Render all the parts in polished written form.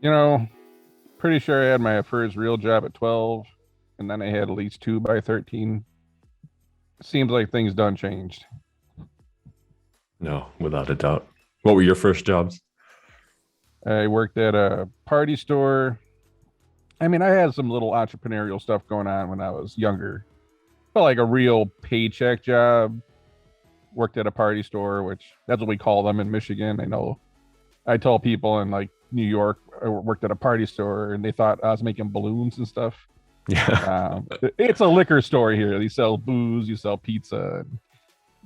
You know, pretty sure I had my first real job at 12, and then I had at least two by 13. Seems like things done changed. No, without a doubt. What were your first jobs? I worked at a party store. I mean, I had some little entrepreneurial stuff going on when I was younger, but like a real paycheck job. Worked at a party store, which that's what we call them in Michigan. I know I tell people in like New York, I worked at a party store and they thought I was making balloons and stuff. Yeah. It's a liquor store here. You sell booze, you sell pizza.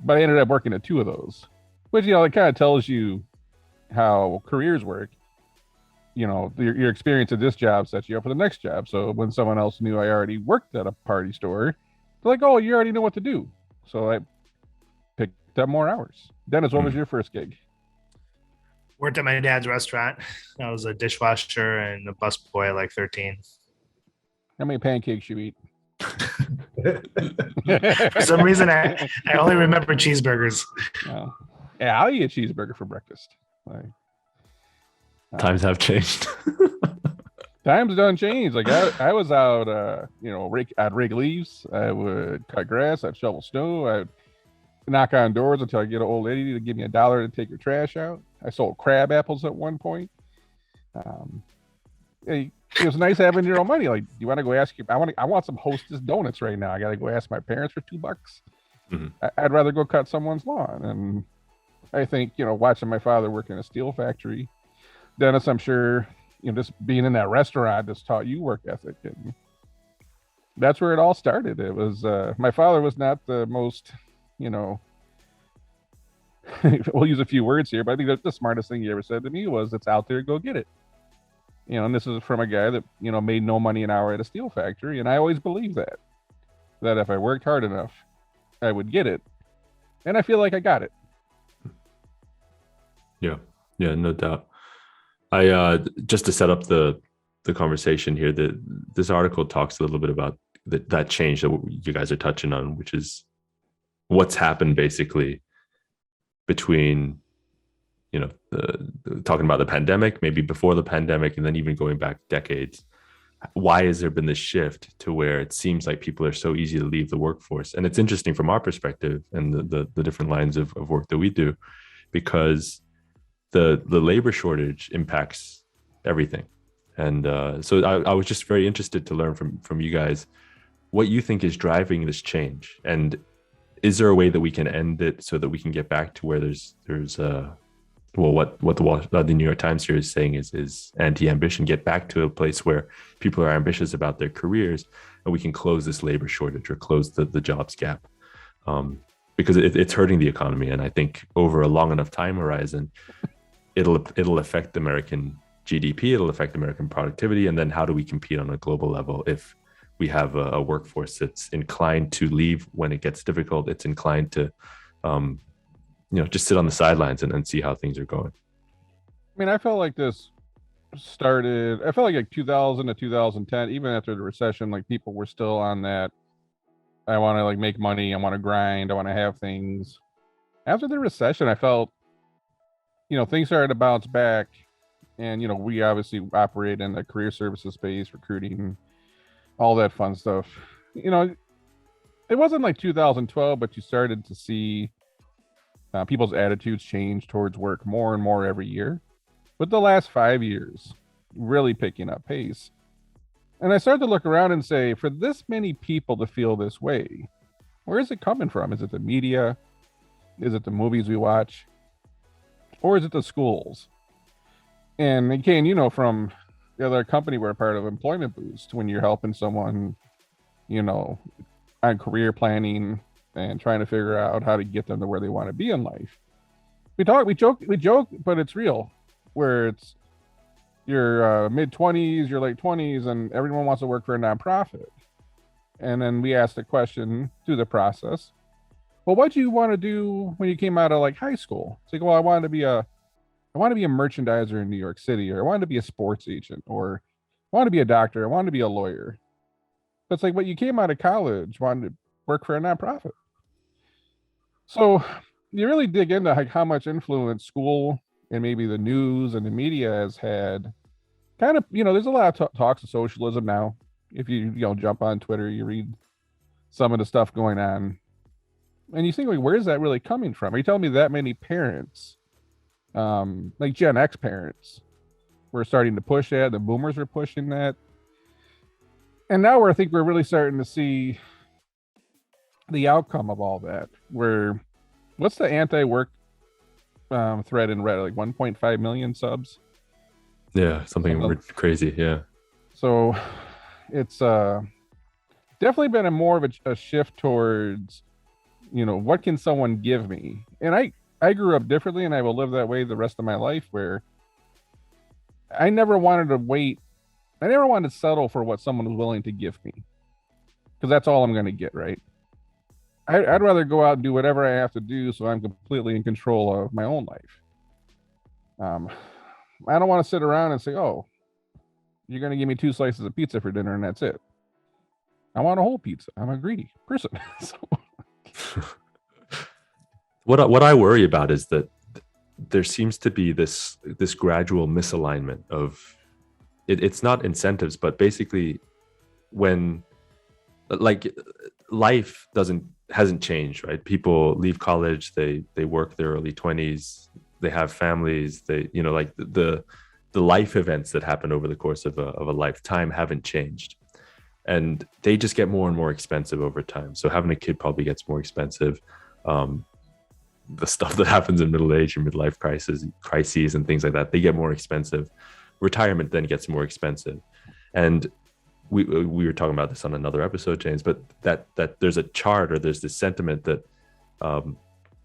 But I ended up working at two of those, which, it kind of tells you how careers work. Your experience at this job sets you up for the next job. So when someone else knew I already worked at a party store, they're like, oh, you already know what to do. So I picked up more hours. Dennis, what was your first gig? Worked at my dad's restaurant. I was a dishwasher and a busboy at like 13. How many pancakes you eat? For some reason, I only remember cheeseburgers. Oh. Yeah, I'll eat a cheeseburger for breakfast. Times have changed. Times done changed. Like I was out, I'd rake leaves. I would cut grass. I'd shovel snow. I'd knock on doors until I get an old lady to give me $1 to take her trash out. I sold crab apples at one point. It was nice having your own money. Like, you want to go ask you? I want some Hostess donuts right now. I got to go ask my parents for $2. Mm-hmm. I'd rather go cut someone's lawn. And I think, watching my father work in a steel factory, Dennis, I'm sure, just being in that restaurant just taught you work ethic. And that's where it all started. It was, my father was not the most, we'll use a few words here, but I think that the smartest thing he ever said to me was, it's out there, go get it. And this is from a guy that, made no money an hour at a steel factory. And I always believed that if I worked hard enough, I would get it. And I feel like I got it. Yeah, no doubt. I just to set up the conversation here, this article talks a little bit about that change that you guys are touching on, which is what's happened basically between talking about the pandemic, maybe before the pandemic, and then even going back decades. Why has there been this shift to where it seems like people are so easy to leave the workforce? And it's interesting from our perspective and the different lines of work that we do, because the labor shortage impacts everything. And so I was just very interested to learn from you guys what you think is driving this change, and is there a way that we can end it so that we can get back to where there's what the New York Times here is saying is anti-ambition, get back to a place where people are ambitious about their careers, and we can close this labor shortage or close the jobs gap, because it's hurting the economy. And I think over a long enough time horizon, it'll affect American GDP, it'll affect American productivity. And then how do we compete on a global level if we have a workforce that's inclined to leave when it gets difficult? It's inclined to just sit on the sidelines and see how things are going. I mean, I felt like this started, I felt like 2000 to 2010, even after the recession, like people were still on that, I want to like make money, I want to grind, I want to have things. After the recession, I felt, things started to bounce back. And, we obviously operate in the career services space, recruiting, all that fun stuff. It wasn't like 2012, but you started to see people's attitudes change towards work more and more every year. But the last 5 years, really picking up pace. And I started to look around and say, for this many people to feel this way, where is it coming from? Is it the media? Is it the movies we watch? Or is it the schools? And again, from the other company we're a part of, Employment Boost, when you're helping someone, on career planning and trying to figure out how to get them to where they want to be in life. We joke, but it's real. Where it's your mid-20s, your late 20s, and everyone wants to work for a nonprofit. And then we ask the question through the process, well, what do you want to do when you came out of like high school? It's like, well, I want to be a merchandiser in New York City, or I wanted to be a sports agent, or I want to be a doctor, I wanted to be a lawyer. But it's like, but you came out of college, wanted to work for a nonprofit. So you really dig into like how much influence school and maybe the news and the media has had kind of, there's a lot of talks of socialism now. If you jump on Twitter, you read some of the stuff going on, and you think, like, where is that really coming from? Are you telling me that many parents, like Gen X parents, were starting to push that? The boomers were pushing that, and now I think we're really starting to see the outcome of all that. Where, what's the anti-work thread in Reddit? Like 1.5 million subs. Yeah, something crazy. Yeah. So it's definitely been more of a shift towards, what can someone give me? And I grew up differently, and I will live that way the rest of my life, where I never wanted to wait. I never wanted to settle for what someone was willing to give me, because that's all I'm going to get, right? I'd rather go out and do whatever I have to do so I'm completely in control of my own life. I don't want to sit around and say, oh, you're going to give me 2 slices of pizza for dinner and that's it. I want a whole pizza. I'm a greedy person. So. What I worry about is that there seems to be this gradual misalignment of it's not incentives, but basically when, like, life hasn't changed, right? People leave college, they work their early 20s, they have families, they like the life events that happen over the course of a lifetime haven't changed, and they just get more and more expensive over time. So having a kid probably gets more expensive. The stuff that happens in middle age and midlife crises and things like that, they get more expensive. Retirement then gets more expensive. And we were talking about this on another episode, James, but that there's a chart, or there's this sentiment that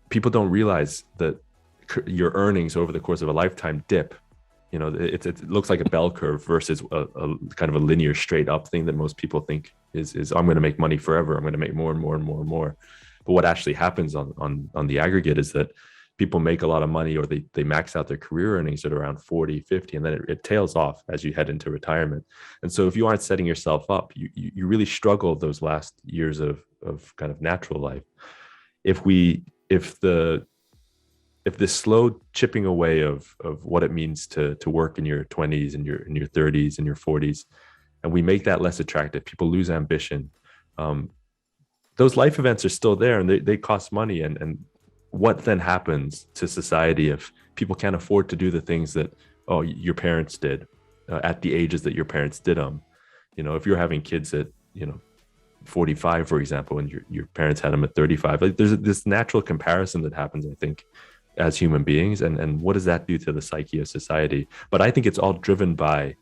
people don't realize that your earnings over the course of a lifetime dip. It looks like a bell curve versus a kind of a linear straight up thing that most people think is I'm going to make money forever. I'm going to make more and more and more and more. But what actually happens on the aggregate is that people make a lot of money, or they max out their career earnings at around 40, 50, and then it tails off as you head into retirement. And so if you aren't setting yourself up, you really struggle those last years of kind of natural life. If this slow chipping away of what it means to work in your 20s and in your 30s and your 40s, and we make that less attractive, people lose ambition. Those life events are still there, and they cost money. And what then happens to society if people can't afford to do the things that your parents did at the ages that your parents did them? If you're having kids at 45, for example, and your parents had them at 35, like there's this natural comparison that happens, I think, as human beings, and what does that do to the psyche of society? But I think it's all driven by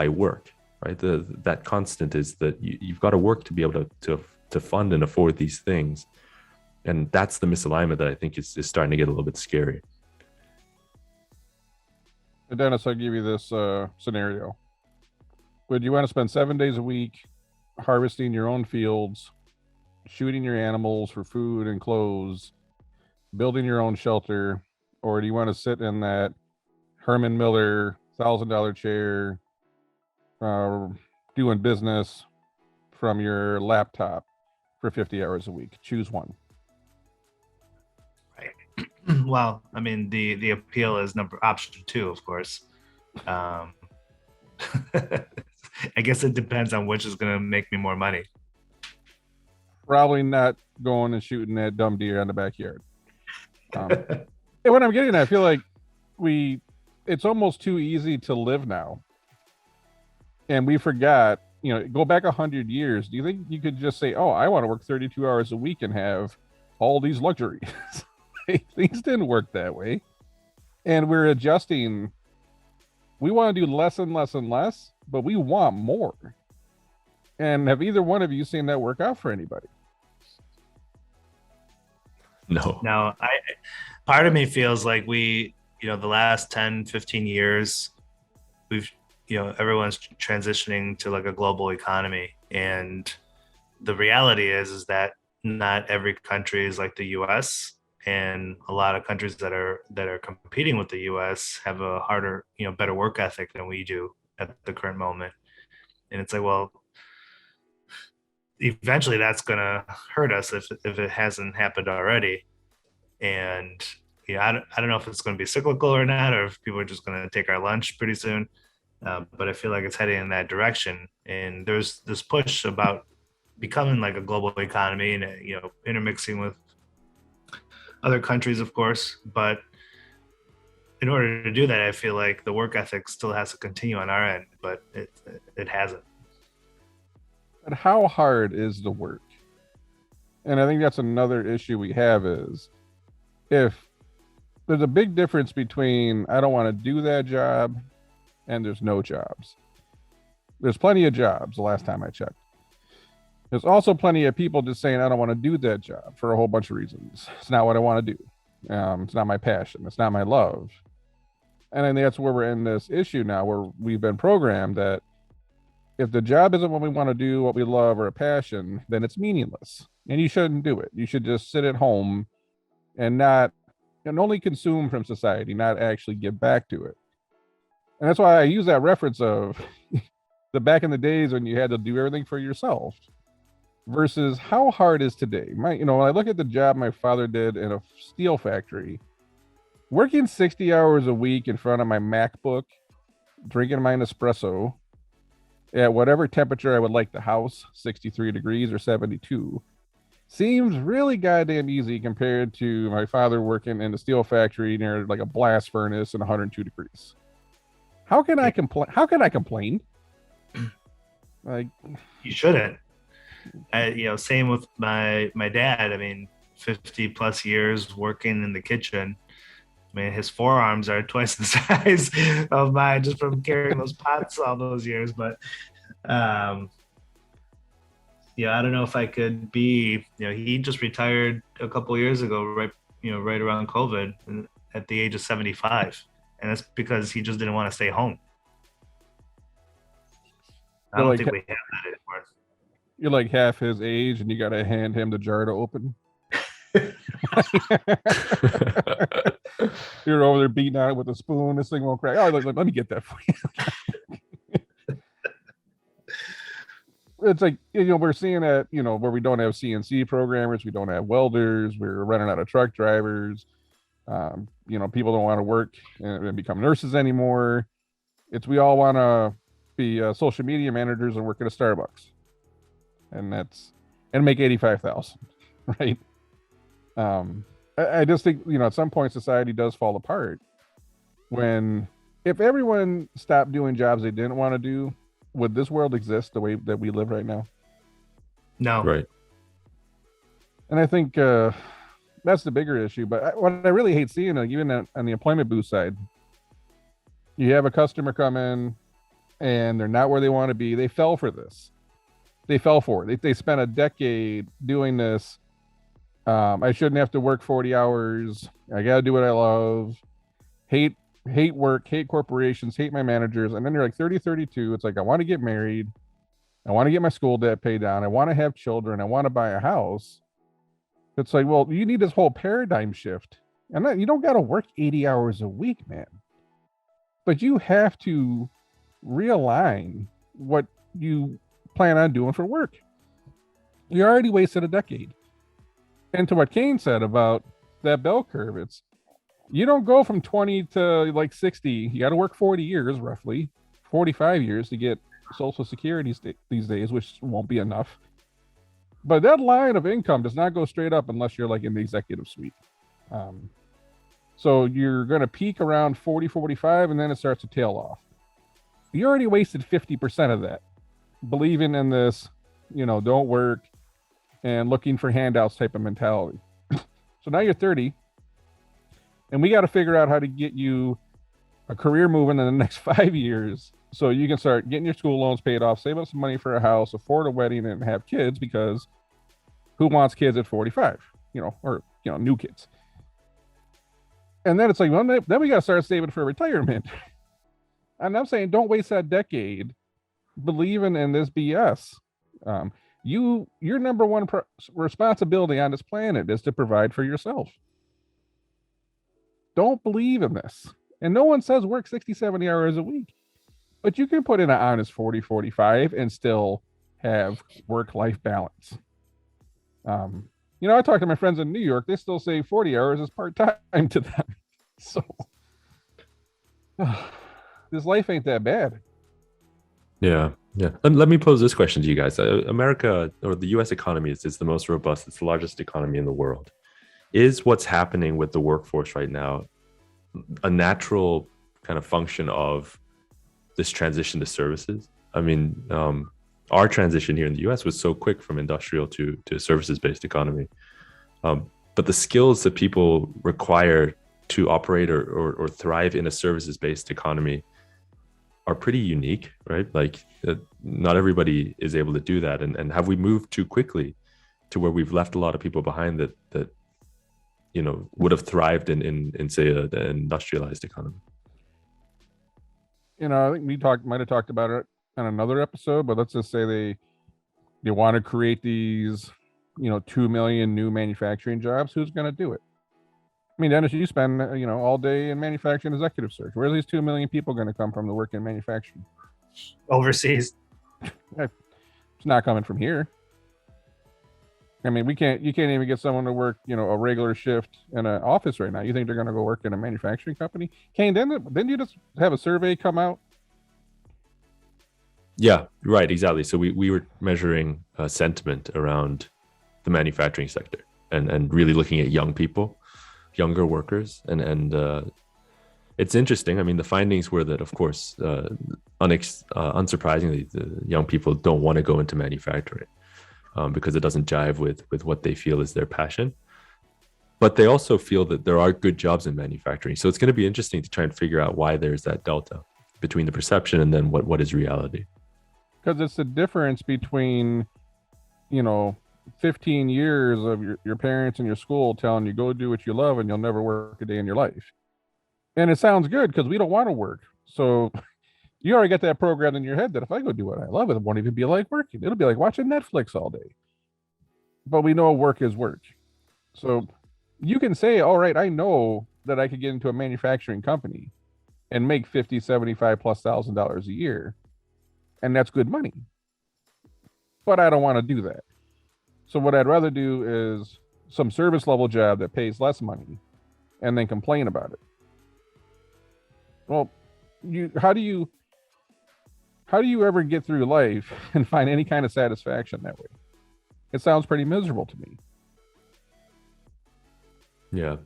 work, right? That constant is that you've got to work to be able to fund and afford these things. And that's the misalignment that I think is starting to get a little bit scary. Dennis, I'll give you this scenario. Would you want to spend 7 days a week harvesting your own fields, shooting your animals for food and clothes, building your own shelter, or do you want to sit in that Herman Miller $1,000 chair doing business from your laptop for 50 hours a week? Choose one. Right. Well, I mean, the appeal is option 2, of course. I guess it depends on which is going to make me more money. Probably not going and shooting that dumb deer in the backyard. What I'm getting at, I feel like it's almost too easy to live now. And we forgot, go back 100 years. Do you think you could just say, oh, I want to work 32 hours a week and have all these luxuries? Things didn't work that way. And we're adjusting. We want to do less and less and less, but we want more. And have either one of you seen that work out for anybody? No. Part of me feels like we, the last 10, 15 years, we've, everyone's transitioning to like a global economy. And the reality is that not every country is like the US, and a lot of countries that are competing with the US have a harder, better work ethic than we do at the current moment. And it's like, well, eventually that's going to hurt us if it hasn't happened already. And I don't know if it's going to be cyclical or not, or if people are just going to take our lunch pretty soon. but I feel like it's heading in that direction. And there's this push about becoming like a global economy and, intermixing with other countries, of course. But in order to do that, I feel like the work ethic still has to continue on our end, but it hasn't. But how hard is the work? And I think that's another issue we have is if there's a big difference between I don't want to do that job and there's no jobs. There's plenty of jobs the last time I checked. There's also plenty of people just saying I don't want to do that job for a whole bunch of reasons. It's not what I want to do. It's not my passion. It's not my love. And I think that's where we're in this issue now, where we've been programmed that if the job isn't what we want to do, what we love, or a passion, then it's meaningless. And you shouldn't do it. You should just sit at home and not and only consume from society, not actually give back to it. And that's why I use that reference of the back in the days when you had to do everything for yourself versus how hard is today. When I look at the job my father did in a steel factory, working 60 hours a week in front of my MacBook, drinking my Nespresso at whatever temperature I would like the house, 63 degrees or 72, seems really goddamn easy compared to my father working in the steel factory near like a blast furnace and 102 degrees. How can I complain? Like, you shouldn't. Same with my dad. I mean, 50 plus years working in the kitchen. I mean, his forearms are twice the size of mine just from carrying those pots all those years. But, I don't know if I could be, he just retired a couple years ago, right around COVID at the age of 75. And that's because he just didn't want to stay home. I don't think we have that anymore. You're like half his age and you got to hand him the jar to open. You're over there beating on it with a spoon. This thing won't crack. Oh, let me get that for you. It's like, we're seeing that, where we don't have CNC programmers, we don't have welders, we're running out of truck drivers. People don't want to work and become nurses anymore. We all want to be social media managers and work at a Starbucks. And make 85,000, right? I just think, at some point society does fall apart if everyone stopped doing jobs they didn't want to do, would this world exist the way that we live right now? No. Right. And I think that's the bigger issue. But what I really hate seeing, even on the employment boost side, you have a customer come in and they're not where they want to be. They fell for this. They fell for it. They spent a decade doing this. I shouldn't have to work 40 hours. I got to do what I love. Hate work, hate corporations, hate my managers. And then you're like 30, 32. It's like, I want to get married. I want to get my school debt paid down. I want to have children. I want to buy a house. It's like, well, you need this whole paradigm shift. And you don't got to work 80 hours a week, man. But you have to realign what you plan on doing for work. You already wasted a decade. And to what Kane said about that bell curve, you don't go from 20 to like 60. You got to work 40 years, roughly 45 years to get Social Security these days, which won't be enough. But that line of income does not go straight up unless you're like in the executive suite. So you're going to peak around 40, 45, and then it starts to tail off. You already wasted 50% of that believing in this, don't work and looking for handouts type of mentality. So now you're 30. And we got to figure out how to get you a career moving in the next 5 years so you can start getting your school loans paid off, save up some money for a house, afford a wedding, and have kids, because who wants kids at 45, or new kids? And then it's like, well, then we got to start saving for retirement. And I'm saying, don't waste that decade believing in this BS. Your number one responsibility on this planet is to provide for yourself. Don't believe in this. And no one says work 60, 70 hours a week. But you can put in an honest 40, 45 and still have work-life balance. I talk to my friends in New York. They still say 40 hours is part-time to them. So this life ain't that bad. Yeah, yeah. Let me pose this question to you guys. America, or the U.S. economy, is the most robust. It's the largest economy in the world. Is what's happening with the workforce right now a natural kind of function of this transition to services? I mean, our transition here in the U.S. was so quick from industrial to services based economy, but the skills that people require to operate or thrive in a services based economy are pretty unique, right? Like not everybody is able to do that. And have we moved too quickly to where we've left a lot of people behind that would have thrived in say an industrialized economy? I think we might have talked about it on another episode, but let's just say they want to create these 2 million new manufacturing jobs. Who's going to do it? I mean, Dennis, you spend all day in manufacturing executive search. Where are these 2 million people going to come from to work in manufacturing? Overseas. It's not coming from here. I mean, you can't even get someone to work a regular shift in an office right now. You think they're going to go work in a manufacturing company? Kane, didn't you just have a survey come out? Yeah, right, exactly. So we were measuring sentiment around the manufacturing sector and really looking at young people, younger workers, and it's interesting. I mean, the findings were that, of course, unsurprisingly, the young people don't want to go into manufacturing because it doesn't jive with what they feel is their passion. But they also feel that there are good jobs in manufacturing. So it's going to be interesting to try and figure out why there's that delta between the perception and then what is reality. Because it's the difference between 15 years of your parents and your school telling you go do what you love and you'll never work a day in your life. And it sounds good because we don't want to work. So you already got that programmed in your head that if I go do what I love, it won't even be like working. It'll be like watching Netflix all day. But we know work is work. So you can say, all right, I know that I could get into a manufacturing company and make 50, 75 plus $1,000 a year. And that's good money. But I don't want to do that. So what I'd rather do is some service level job that pays less money and then complain about it. Well, how do you ever get through life and find any kind of satisfaction that way? It sounds pretty miserable to me. Yeah.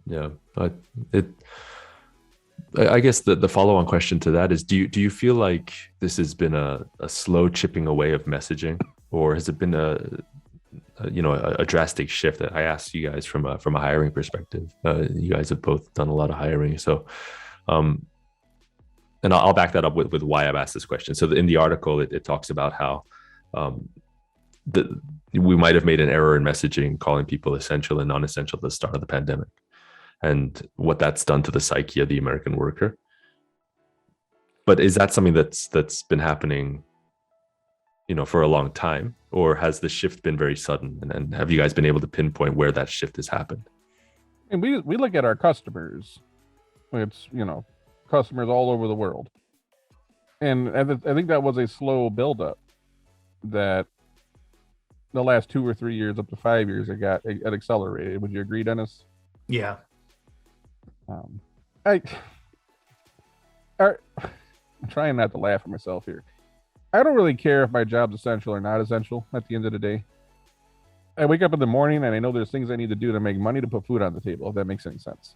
I guess the follow-on question to that is, do you feel like this has been a slow chipping away of messaging, or has it been a drastic shift? I asked you guys from a hiring perspective. You guys have both done a lot of hiring, so and I'll back that up with why I've asked this question. So in the article, it talks about how we might have made an error in messaging, calling people essential and non-essential at the start of the pandemic, and what that's done to the psyche of the American worker. But is that something that's been happening, for a long time, or has the shift been very sudden? And have you guys been able to pinpoint where that shift has happened? And we look at our customers. It's customers all over the world, and I think that was a slow buildup that the last 2 or 3 years up to 5 years it accelerated. Would you agree, Dennis? Yeah. I'm trying not to laugh at myself here. I don't really care if my job's essential or not essential at the end of the day. I wake up in the morning and I know there's things I need to do to make money to put food on the table, if that makes any sense.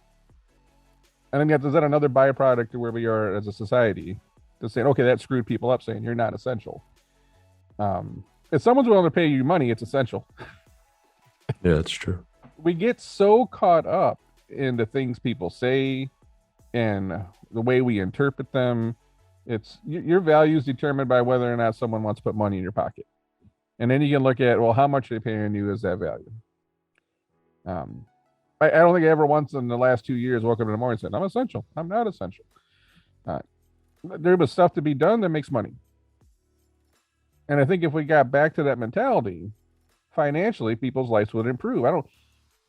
And then is that another byproduct of where we are as a society? Just saying, okay, that screwed people up, saying you're not essential. If someone's willing to pay you money, it's essential. Yeah, that's true. We get so caught up in the things people say and the way we interpret them. It's your value is determined by whether or not someone wants to put money in your pocket. And then you can look at, well, how much they're paying you is that value. I don't think I ever once in the last 2 years woke up in the morning and said, I'm essential. I'm not essential. There was stuff to be done that makes money. And I think if we got back to that mentality, financially, people's lives would improve.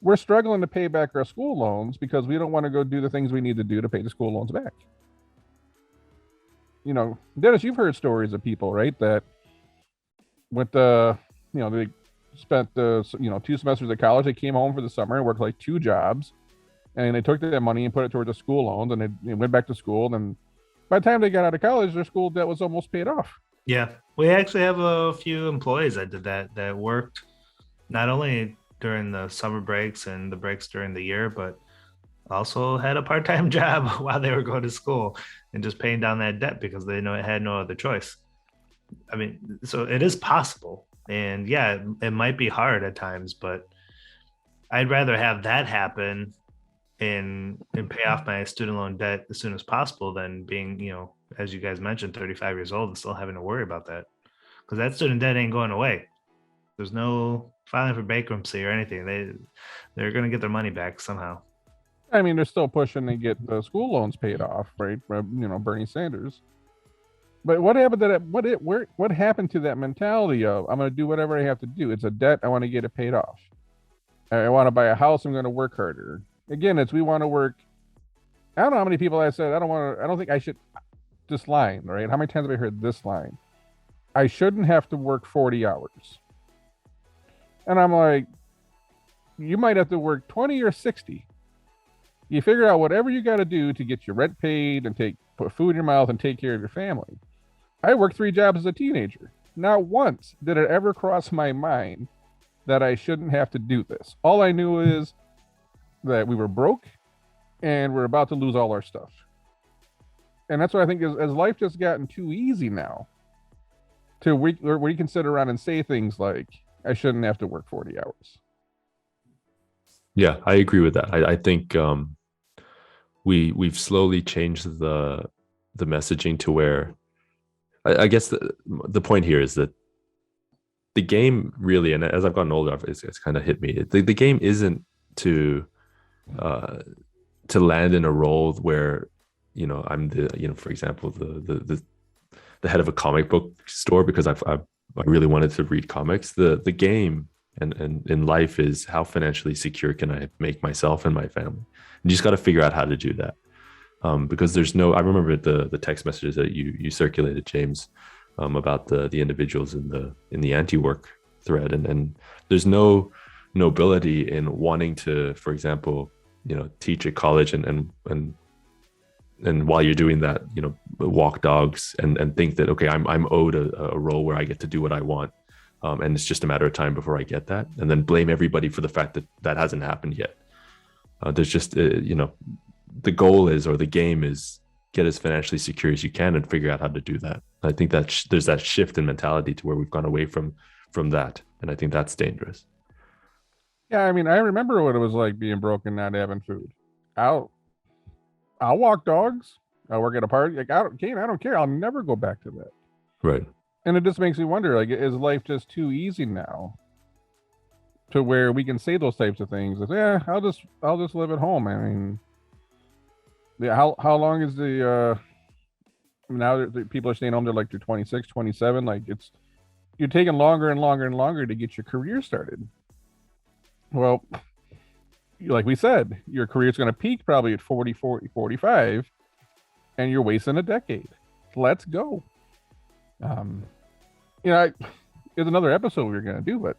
We're struggling to pay back our school loans because we don't want to go do the things we need to do to pay the school loans back. Dennis, you've heard stories of people, right, that with they spent 2 semesters of college. They came home for the summer and worked like 2 jobs, and they took that money and put it towards the school loans, and they went back to school. And by the time they got out of college, their school debt was almost paid off. Yeah, we actually have a few employees that did that worked not only during the summer breaks and the breaks during the year, but also had a part-time job while they were going to school and just paying down that debt because they know it had no other choice. I mean, so it is possible. And yeah, it might be hard at times, but I'd rather have that happen and pay off my student loan debt as soon as possible than being, as you guys mentioned, 35 years old and still having to worry about that. Because that student debt ain't going away. There's no filing for bankruptcy or anything. They're gonna get their money back somehow. I mean, they're still pushing to get the school loans paid off, right? Bernie Sanders. But what happened to that? What happened to that mentality of I'm going to do whatever I have to do? It's a debt. I want to get it paid off. I want to buy a house. I'm going to work harder. Again, it's we want to work. I don't know how many people I said I don't want to. I don't think I should. This line, right? How many times have I heard this line? I shouldn't have to work 40 hours. And I'm like, you might have to work 20 or 60. You figure out whatever you got to do to get your rent paid and put food in your mouth and take care of your family. I worked 3 jobs as a teenager. Not once did it ever cross my mind that I shouldn't have to do this. All I knew is that we were broke and we're about to lose all our stuff. And that's what I think is as life just gotten too easy now to where you can sit around and say things like, I shouldn't have to work 40 hours. Yeah, I agree with that. I think we've slowly changed the messaging to where I guess the point here is that the game really, and as I've gotten older, it's kind of hit me. The game isn't to land in a role where I'm for example the head of a comic book store because I really wanted to read comics. The game and in life is how financially secure can I make myself and my family. You just got to figure out how to do that. Because there's no, I remember the text messages that you circulated, James, about the individuals in the anti-work thread, and there's no nobility in wanting to, for example, teach at college and while you're doing that, walk dogs and think that okay, I'm owed a role where I get to do what I want, and it's just a matter of time before I get that, and then blame everybody for the fact that hasn't happened yet. There's just the goal is, or the game is, get as financially secure as you can and figure out how to do that. I think that there's that shift in mentality to where we've gone away from that, and I think that's dangerous. Yeah, I mean, I remember what it was like being broke and not having food. I'll walk dogs. I'll work at a party. Like I don't care. I'll never go back to that. Right. And it just makes me wonder, like, is life just too easy now to where we can say those types of things? Like, yeah, I'll just live at home. I mean, yeah, how long is now the people are staying home, they're like they're 26, 27. Like you're taking longer and longer and longer to get your career started. Well, like we said, your career's going to peak probably at 40, 45, and you're wasting a decade. Let's go. It's another episode we were going to do, but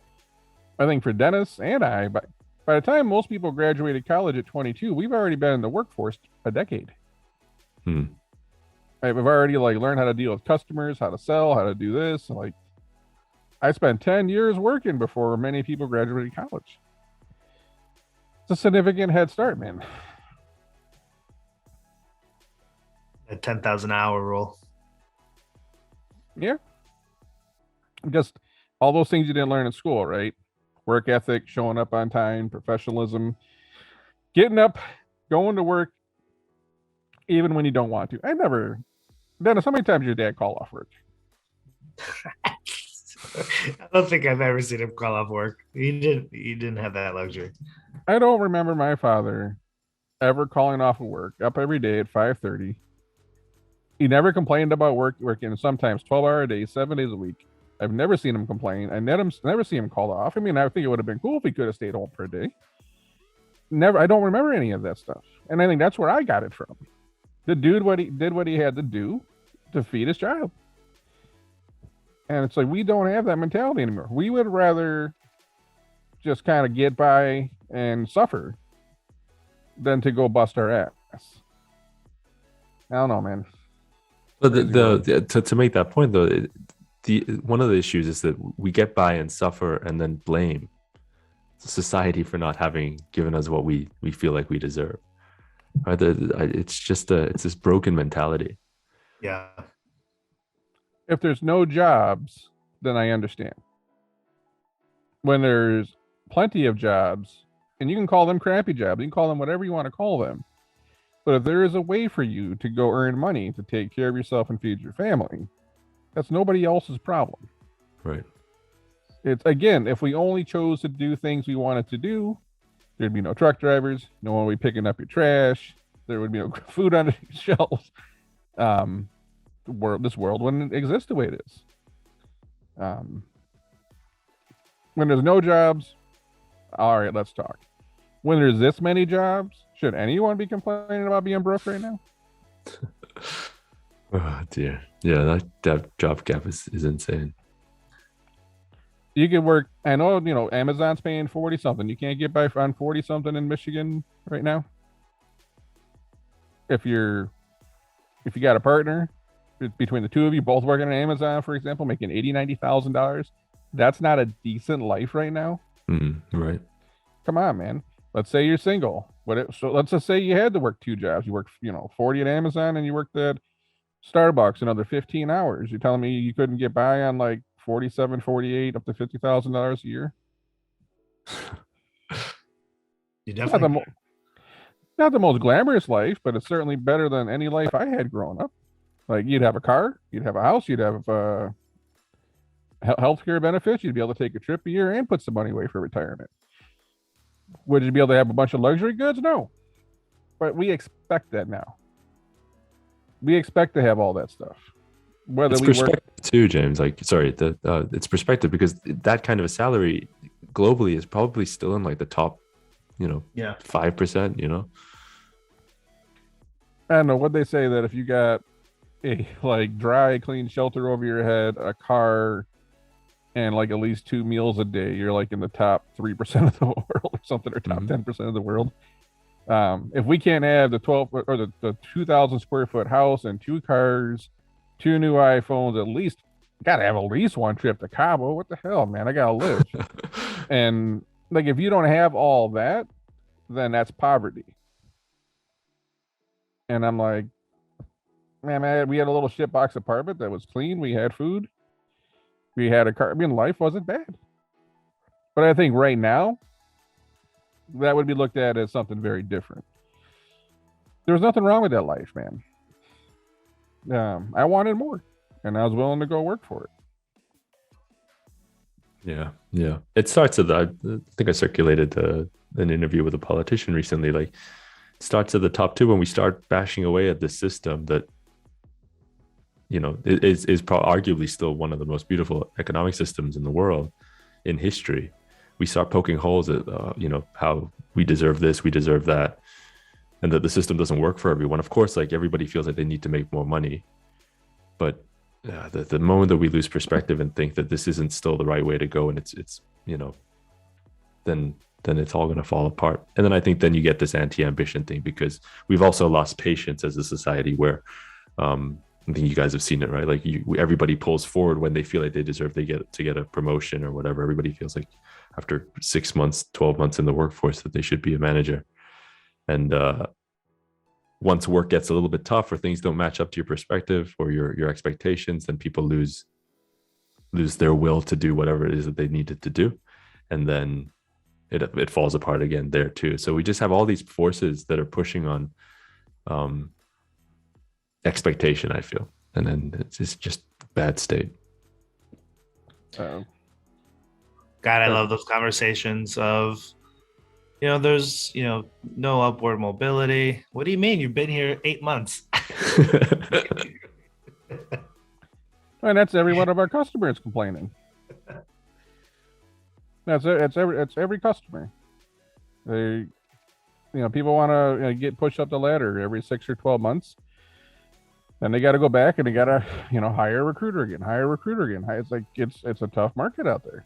I think for Dennis and I, by the time most people graduated college at 22, we've already been in the workforce a decade. Right, we've already learned how to deal with customers, how to sell, how to do this. Like, I spent 10 years working before many people graduated college. It's a significant head start, man. A 10,000 hour rule. Yeah. Just all those things you didn't learn in school, right? Work ethic, showing up on time, professionalism, getting up, going to work, even when you don't want to. Dennis, how many times did your dad call off work? I don't think I've ever seen him call off work. He didn't have that luxury. I don't remember my father ever calling off of work, up every day at 5:30. He never complained about working sometimes 12-hour days, 7 days a week. I've never seen him complain. I never see him call off. I mean, I think it would have been cool if he could have stayed home for a day. I don't remember any of that stuff. And I think that's where I got it from. The dude did what he had to do to feed his child. And it's like, we don't have that mentality anymore. We would rather just kind of get by and suffer than to go bust our ass. I don't know, man. But Crazy world. to make that point though, the one of the issues is that we get by and suffer and then blame society for not having given us what we feel like we deserve. Right? It's just it's this broken mentality. Yeah. If there's no jobs, then I understand. When there's plenty of jobs, and you can call them crappy jobs, you can call them whatever you want to call them. But if there is a way for you to go earn money to take care of yourself and feed your family, that's nobody else's problem. Right. It's again, if we only chose to do things we wanted to do, there'd be no truck drivers, no one would be picking up your trash, there would be no food on the shelves. This world wouldn't exist the way it is. When there's no jobs, all right, let's talk. When there's this many jobs, should anyone be complaining about being broke right now? Oh dear. Yeah, that job gap is insane. You can work. I know, Amazon's paying 40 something. You can't get by on 40 something in Michigan right now. If you got a partner between the two of you, both working at Amazon, for example, making $80,000-$90,000, that's not a decent life right now. Right. Come on, man. Let's say you're single. So let's just say you had to work two jobs. You worked, 40 at Amazon and you worked at Starbucks another 15 hours. You're telling me you couldn't get by on like 47, 48, up to $50,000 a year? You definitely not the most glamorous life, but it's certainly better than any life I had growing up. Like, you'd have a car, you'd have a house, you'd have healthcare benefits, you'd be able to take a trip a year and put some money away for retirement. Would you be able to have a bunch of luxury goods? No. But we expect that now. We expect to have all that stuff. Whether it's we perspective work too, James. Like, sorry, it's perspective, because that kind of a salary globally is probably still in like the top, 5%. I don't know what they say, that if you got a like dry, clean shelter over your head, a car, and like at least 2 meals a day, you're like in the top 3% of the world or something, or top 10% of the world. If we can't have the 12 or the 2,000 square foot house and 2 cars, 2 new iPhones, at least gotta have at least one trip to Cabo. What the hell, man? I gotta live. And like, if you don't have all that, then that's poverty. And I'm like, man, we had a little shitbox apartment that was clean. We had food. We had a car. I mean, life wasn't bad. But I think right now, that would be looked at as something very different. There was nothing wrong with that life, man. I wanted more, and I was willing to go work for it. Yeah. It starts at I think I circulated an interview with a politician recently. Like, it starts at the top two when we start bashing away at this system that, is arguably still one of the most beautiful economic systems in the world, in history. We start poking holes at, how we deserve this, we deserve that, and that the system doesn't work for everyone. Of course, like, everybody feels like they need to make more money, but the moment that we lose perspective and think that this isn't still the right way to go, and it's then it's all going to fall apart. And then I think then you get this anti-ambition thing, because we've also lost patience as a society, where I think you guys have seen it, right? Like, everybody pulls forward when they feel like they deserve to get a promotion or whatever. Everybody feels like after 6 months, 12 months in the workforce that they should be a manager. And once work gets a little bit tough, or things don't match up to your perspective or your expectations, then people lose their will to do whatever it is that they needed to do. And then it falls apart again there too. So we just have all these forces that are pushing on expectation, I feel. And then it's just bad state. God, I love those conversations of, there's, no upward mobility. What do you mean? You've been here 8 months. And that's every one of our customers complaining. It's every customer. They, people want to get pushed up the ladder every 6 or 12 months. Then they got to go back and they got to, hire a recruiter again. It's like, it's a tough market out there.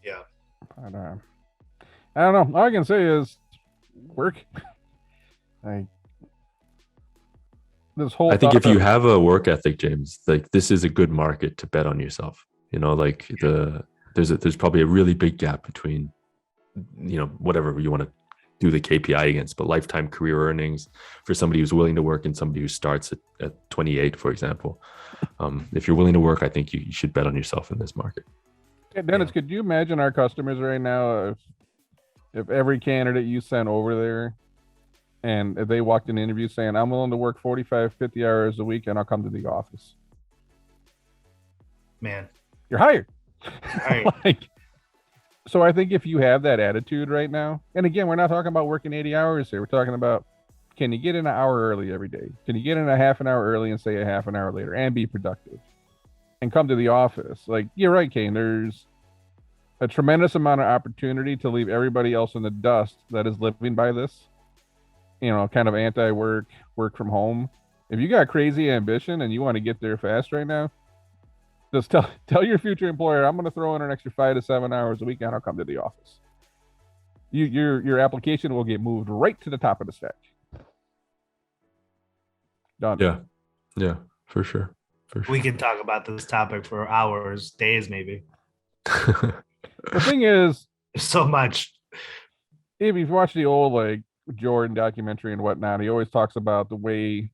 Yeah. But, I don't know. All I can say is work. this whole I think if thought you of- have a work ethic, James, like this is a good market to bet on yourself. You know, like there's probably a really big gap between, you know, whatever you want to do the KPI against, but lifetime career earnings for somebody who's willing to work and somebody who starts at 28, for example. If you're willing to work, I think you should bet on yourself in this market. Hey, Dennis, could you imagine our customers right now if every candidate you sent over there and if they walked in an interview saying, I'm willing to work 45, 50 hours a week and I'll come to the office. Man, You're hired. Right. Like, so I think if you have that attitude right now, and again, we're not talking about working 80 hours here. We're talking about, can you get in an hour early every day? Can you get in a half an hour early and say a half an hour later and be productive and come to the office? Like, you're right, Kane. There's a tremendous amount of opportunity to leave everybody else in the dust that is living by this, you know, kind of anti-work, work from home. If you got crazy ambition and you want to get there fast right now, just tell your future employer, I'm going to throw in an extra 5 to 7 hours a week and I'll come to the office. Your application will get moved right to the top of the stack. Done. Yeah, for sure. We can talk about this topic for hours, days, maybe. The thing is, There's so much. if you've watched the old like Jordan documentary and whatnot, he always talks about the way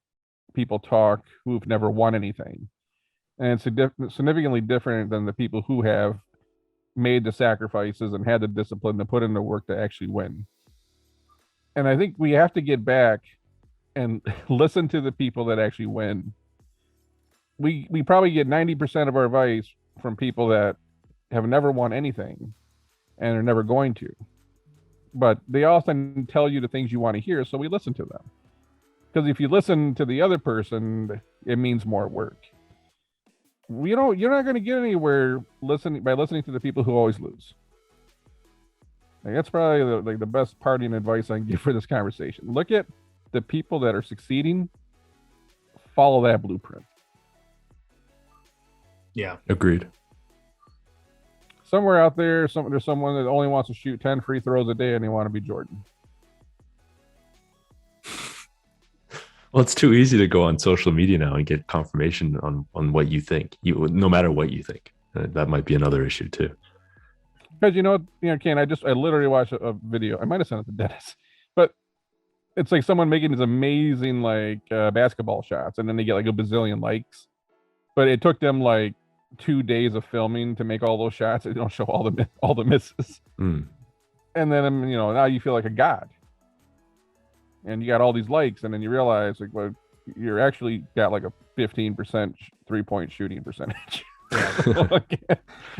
people talk who've never won anything. And it's significantly different than the people who have made the sacrifices and had the discipline to put in the work to actually win. And I think we have to get back and listen to the people that actually win. We probably get 90% of our advice from people that have never won anything and are never going to. But they often tell you the things you want to hear, so we listen to them. Because if you listen to the other person, it means more work. You're not going to get anywhere by listening to the people who always lose. Like, that's probably the best parting advice I can give for this conversation. Look at the people that are succeeding, follow that blueprint. Yeah. Agreed. Somewhere out there, there's someone that only wants to shoot 10 free throws a day and they want to be Jordan. Well, it's too easy to go on social media now and get confirmation on what you think. No matter what you think, that might be another issue too. Because Ken, I literally watched a video. I might have sent it to Dennis, but it's like someone making these amazing basketball shots, and then they get like a bazillion likes. But it took them like 2 days of filming to make all those shots. They don't show all the misses. Mm. And then now you feel like a god. And you got all these likes, and then you realize you're actually got like a 15% 3-point shooting percentage.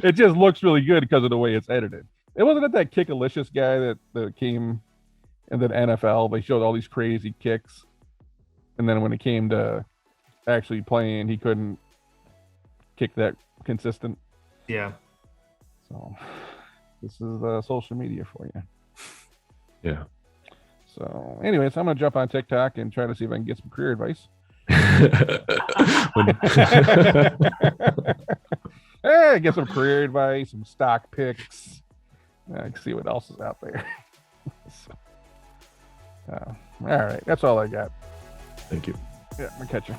It just looks really good because of the way it's edited. It wasn't that Kickalicious guy that came in the NFL. They showed all these crazy kicks, and then when it came to actually playing, he couldn't kick that consistent. Yeah. So this is social media for you. Yeah. So, anyways, I'm gonna jump on TikTok and try to see if I can get some career advice. Hey, get some career advice, some stock picks. I can see what else is out there. All right, that's all I got. Thank you. Yeah, I'm gonna catch you.